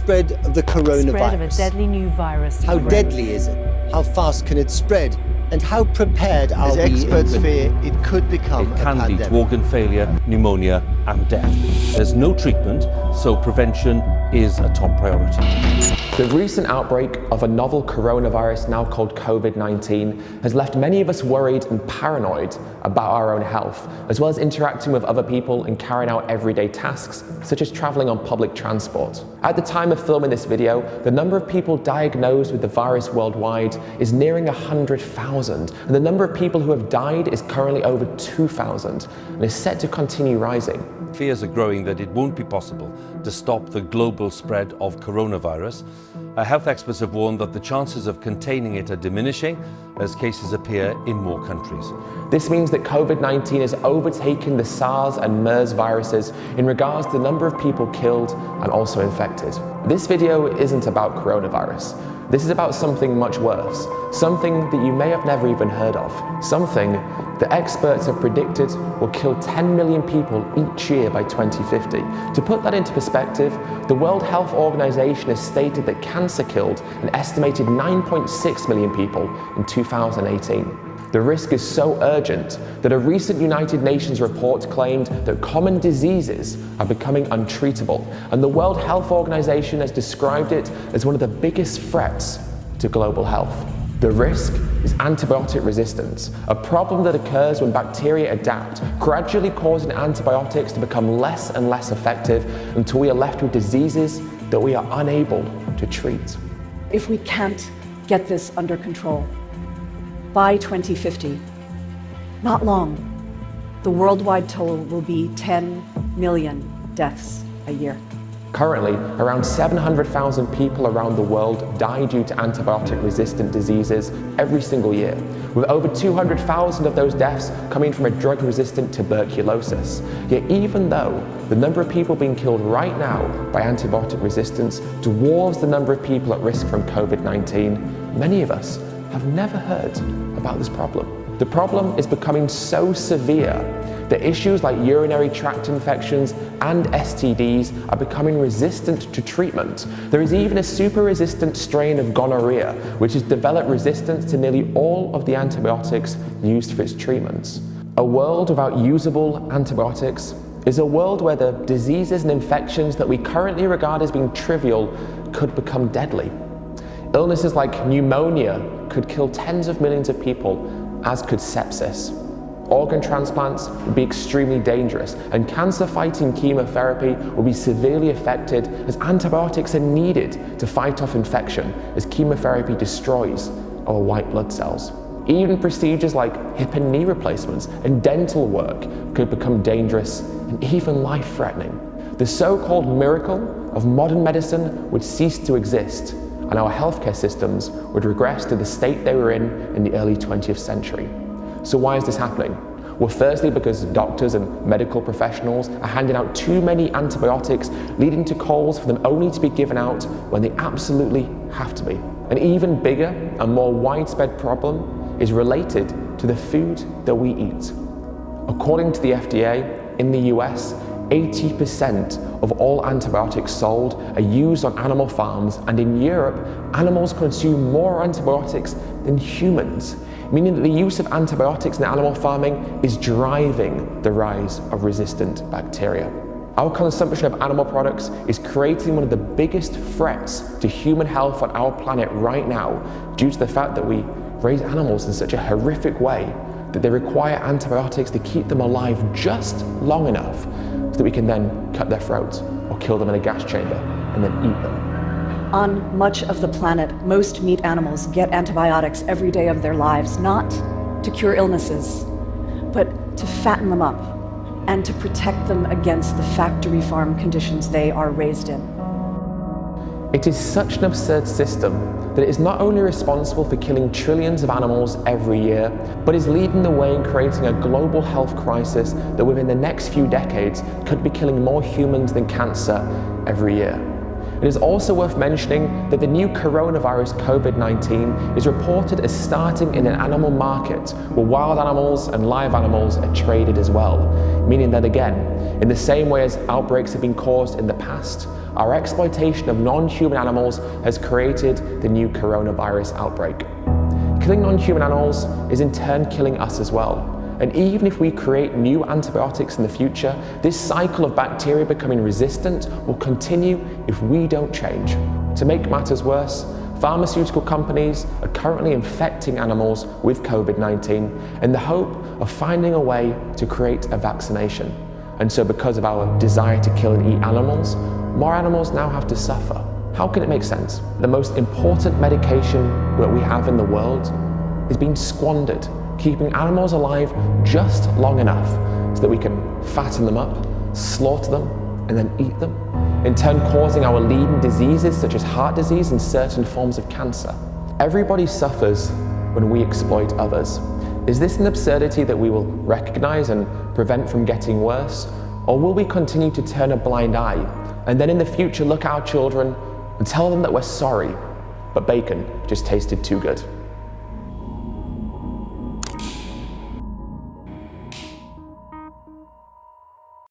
spread of the coronavirus? Spread of a deadly new virus. How deadly is it? How fast can it spread? And how prepared are we? As experts fear, it could become It can a lead pandemic. to organ failure, pneumonia and death. There's no treatment, so prevention is a top priority. The recent outbreak of a novel coronavirus, now called COVID-19, has left many of us worried and paranoid about our own health, as well as interacting with other people and carrying out everyday tasks, such as traveling on public transport. At the time of filming this video, the number of people diagnosed with the virus worldwide is nearing 100,000, and the number of people who have died is currently over 2,000, and is set to continue rising. Fears are growing that it won't be possible to stop the global spread of coronavirus. Health experts have warned that the chances of containing it are diminishing as cases appear in more countries. This means that COVID-19 has overtaken the SARS and MERS viruses in regards to the number of people killed and also infected. This video isn't about coronavirus. This is about something much worse, something that you may have never even heard of, something that experts have predicted will kill 10 million people each year by 2050. To put that into perspective, the World Health Organization has stated that cancer killed an estimated 9.6 million people in 2018. The risk is so urgent that a recent United Nations report claimed that common diseases are becoming untreatable, and the World Health Organization has described it as one of the biggest threats to global health. The risk is antibiotic resistance, a problem that occurs when bacteria adapt, gradually causing antibiotics to become less and less effective until we are left with diseases that we are unable to treat. If we can't get this under control, by 2050, not long, the worldwide total will be 10 million deaths a year. Currently, around 700,000 people around the world die due to antibiotic-resistant diseases every single year, with over 200,000 of those deaths coming from a drug-resistant tuberculosis. Yet even though the number of people being killed right now by antibiotic resistance dwarfs the number of people at risk from COVID-19, many of us have never heard about this problem. The problem is becoming so severe that issues like urinary tract infections and STDs are becoming resistant to treatment. There is even a super-resistant strain of gonorrhea, which has developed resistance to nearly all of the antibiotics used for its treatments. A world without usable antibiotics is a world where the diseases and infections that we currently regard as being trivial could become deadly. Illnesses like pneumonia could kill tens of millions of people, as could sepsis. Organ transplants would be extremely dangerous, and cancer-fighting chemotherapy will be severely affected as antibiotics are needed to fight off infection as chemotherapy destroys our white blood cells. Even procedures like hip and knee replacements and dental work could become dangerous and even life-threatening. The so-called miracle of modern medicine would cease to exist, and our healthcare systems would regress to the state they were in the early 20th century. So why is this happening? Well, firstly, because doctors and medical professionals are handing out too many antibiotics, leading to calls for them only to be given out when they absolutely have to be. An even bigger and more widespread problem is related to the food that we eat. According to the FDA, in the US, 80% of all antibiotics sold are used on animal farms, and in Europe, animals consume more antibiotics than humans, meaning that the use of antibiotics in animal farming is driving the rise of resistant bacteria. Our consumption of animal products is creating one of the biggest threats to human health on our planet right now, due to the fact that we raise animals in such a horrific way that they require antibiotics to keep them alive just long enough so that we can then cut their throats or kill them in a gas chamber and then eat them. On much of the planet, most meat animals get antibiotics every day of their lives, not to cure illnesses, but to fatten them up and to protect them against the factory farm conditions they are raised in. It is such an absurd system that it is not only responsible for killing trillions of animals every year, but is leading the way in creating a global health crisis that within the next few decades could be killing more humans than cancer every year. It is also worth mentioning that the new coronavirus COVID-19 is reported as starting in an animal market where wild animals and live animals are traded as well, meaning that again, in the same way as outbreaks have been caused in the past, our exploitation of non-human animals has created the new coronavirus outbreak. Killing non-human animals is in turn killing us as well. And even if we create new antibiotics in the future, this cycle of bacteria becoming resistant will continue if we don't change. To make matters worse, pharmaceutical companies are currently infecting animals with COVID-19 in the hope of finding a way to create a vaccination. And so because of our desire to kill and eat animals, more animals now have to suffer. How can it make sense? The most important medication that we have in the world is being squandered, keeping animals alive just long enough so that we can fatten them up, slaughter them, and then eat them, in turn causing our leading diseases such as heart disease and certain forms of cancer. Everybody suffers when we exploit others. Is this an absurdity that we will recognize and prevent from getting worse? Or will we continue to turn a blind eye and then in the future look at our children and tell them that we're sorry, but bacon just tasted too good?